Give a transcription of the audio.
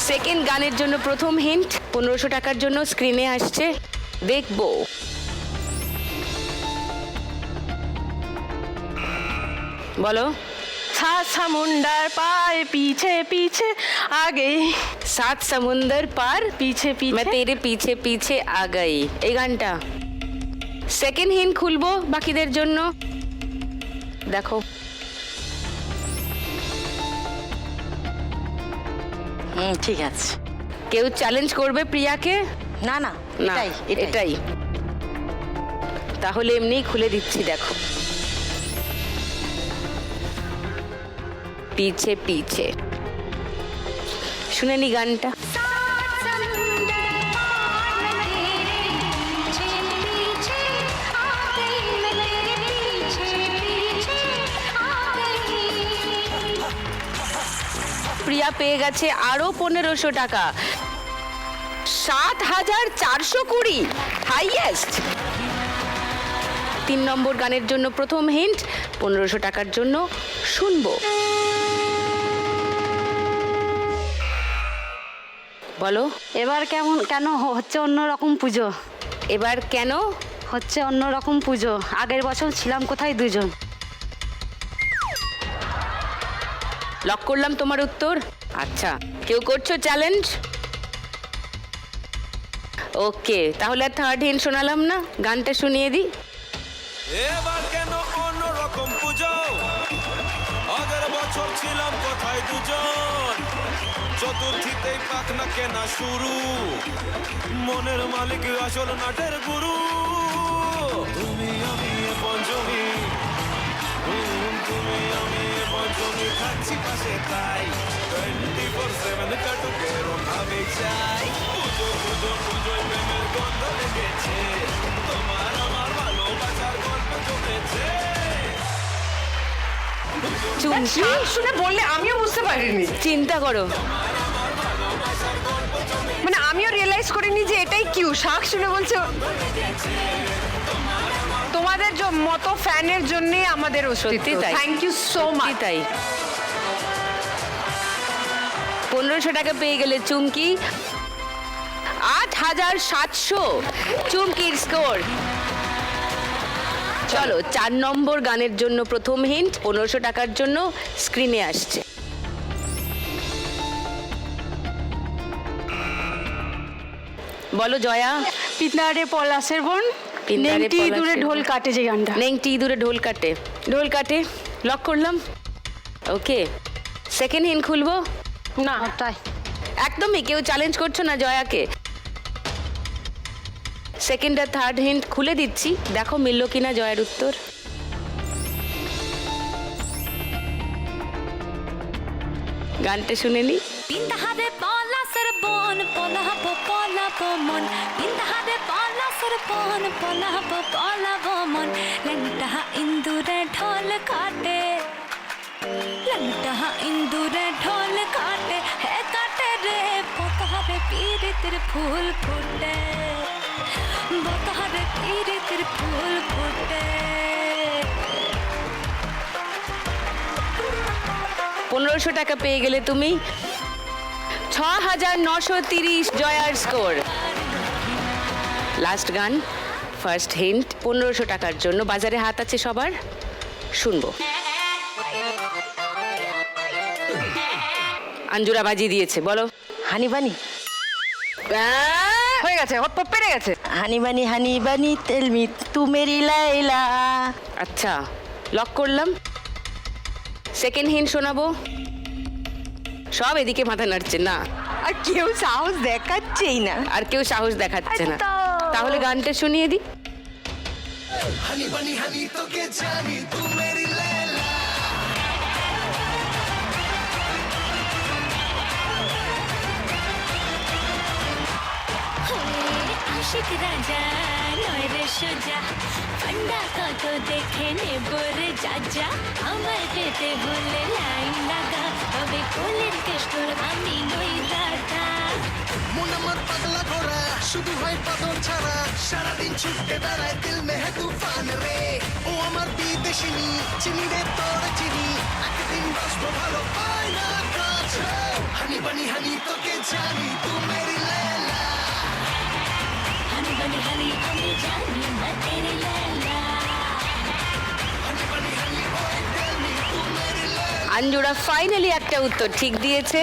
Second গানের জন্য প্রথম হিন্ট 1500 টাকার জন্য স্ক্রিনে আসছে, দেখবো। বলো। सात समुंदर पार पीछे पीछे आ गई। 7 সমুন্দর পার पीछे मैं पीछे तेरे पीछे पीछे आ गई, এই গানটা। সেকেন্ড হিন্ট খুলবো বাকিদের জন্য, দেখো। ঠিক আছে। কেউ চ্যালেঞ্জ করবে প্রিয়াকে? না না, না, এটাই এটাই। তাহলে এমনিই খুলে দিচ্ছি, দেখো। পিছে পিছে শুনে নি গানটা। প্রিয়া পেয়ে গেছে আরো 1500 টাকা, 7420, হাইয়েস্ট। 3 নম্বর গানের জন্য প্রথম হিন্ট 1500 টাকার জন্য শুনবো। বলো। এবার কেন হচ্ছে অন্যরকম পুজো? এবার কেন হচ্ছে অন্যরকম পুজো? আগের বছর ছিলাম কোথায় দুজন। লক করলাম তোমার উত্তর। আচ্ছা, কেউ করছো চ্যালেঞ্জ? ওকে, তাহলে আর থার্ড হিন্ট শোনালাম না, গানটা শুনিয়ে দিই। এবার কেন অন্যরকম পুজো? আগের বছর ছিলাম কোথায় দুজন, চতুর্থীতেই পাখনা কেনা শুরু, মনের মালিক আসল নাটের গুরু। তুমি আমি এ পঞ্চমী, তুমি আমি এ পঞ্চমী, থাকছি পাশে তাই 24/7 কাটুক এরম ভাবে চাই। পুজো পুজো পুজোয় প্রেমের গন্ধ লেগেছে, তোমার আমার ভালোবাসার গল্প জমেছে। চুমকি শুনে বললে আমিও বুঝতে পারিনি, চিন্তা করো। মানে আমিও রিয়েলাইজ করিনি যে এটাই কিউ। শাক শুনে বলছো তোমাদের মতো ফ্যানের জন্যই আমাদের সত্যি তাই। Thank you so much. তাই 1500 টাকা পেয়ে গেলে চুমকি। 8700 চুমকির স্কোর। চলো 4 নম্বর গানের জন্য প্রথম হিন্ট 1500 টাকার জন্য স্ক্রিনে আসছে। বলো জয়া। পিতনারে পলাশের বোন, পিতনারে নেংটি পলাশের দূরে বোন। ঢোল কাটে যে গানটা। নেংটি দূরে ঢোল কাটে, ঢোল কাটে, লক করলাম। ওকে, সেকেন্ড হিন্ট খুলবো না তাই একদমই কেউ চ্যালেঞ্জ করছো না জয়াকে। সেকেন্ড আর থার্ড হিন্ট খুলে দিচ্ছি, দেখো মিলল কিনা জয়ের উত্তর। গানটা শুনে নি। পিন্তাহারে পলাশের বন পলাব পলাব মন, পিন্তাহারে পলাশের বন পলাব পলাব মন, ল্যাংটা ইন্দুরে ঢোল কাটে, ল্যাংটা ইন্দুরে ঢোল কাটে, হে কাটে রে পতাহারে পীরিতের ফুল ফুটে, পতাহারে পীরিতের ফুল ফুটে। 1500 টাকা পেয়ে গেলে তুমি। 6930 জয়ার স্কোর। লাস্ট গান, ফার্স্ট হিন্ট 1500 টাকার জন্য। বাজারে হাত আছে সবার, শুনবো। আঞ্জুরা বাজিয়ে দিয়েছে, বলো। হানি বানি হয়ে গেছে, হটপট পেরে গেছে। হানি বানি তেল মি তু মেরি লাইলা। আচ্ছা, লক করলাম। সেকেন্ড হিন্ট শোনাবো। সব এদিকে মাথা নাড়ছে না, আর কেউ সাহস দেখাচ্ছেই না। আর কেউ সাহস দেখাচ্ছে না। তো। তাহলে গানটা শুনিয়ে দিই। হানি বানি হানি তোকে জানি তু মেরি লাইলা। আশিক রাজা নয় রে সোজা, ঠান্ডা কত দেখে নেবর যা যা, আমার পেতে হলে লাইন লাগা, তবে কোলের কেষ্টর আমি নই দাদা। মন আমার পাগলা ঘোড়া, শুধু হয় পাথর ছাড়া, সারাদিন ছুটে বেড়ায় দিল মে হে তুফান রে। ও আমার বিদেশিনী, চিনি রে তোর চিনি, একদিন বসবো ভালো পায় না কাছে। হানি বানি হানি তোকে जानी तू मेरी लैला हनी बनी हनी हनी जानी मैं तेरी लैला हनी बनी हनी ओए टेल मी तू मेरी लैला আঞ্জুরা ফাইনালি একটা উত্তর ঠিক দিয়েছে।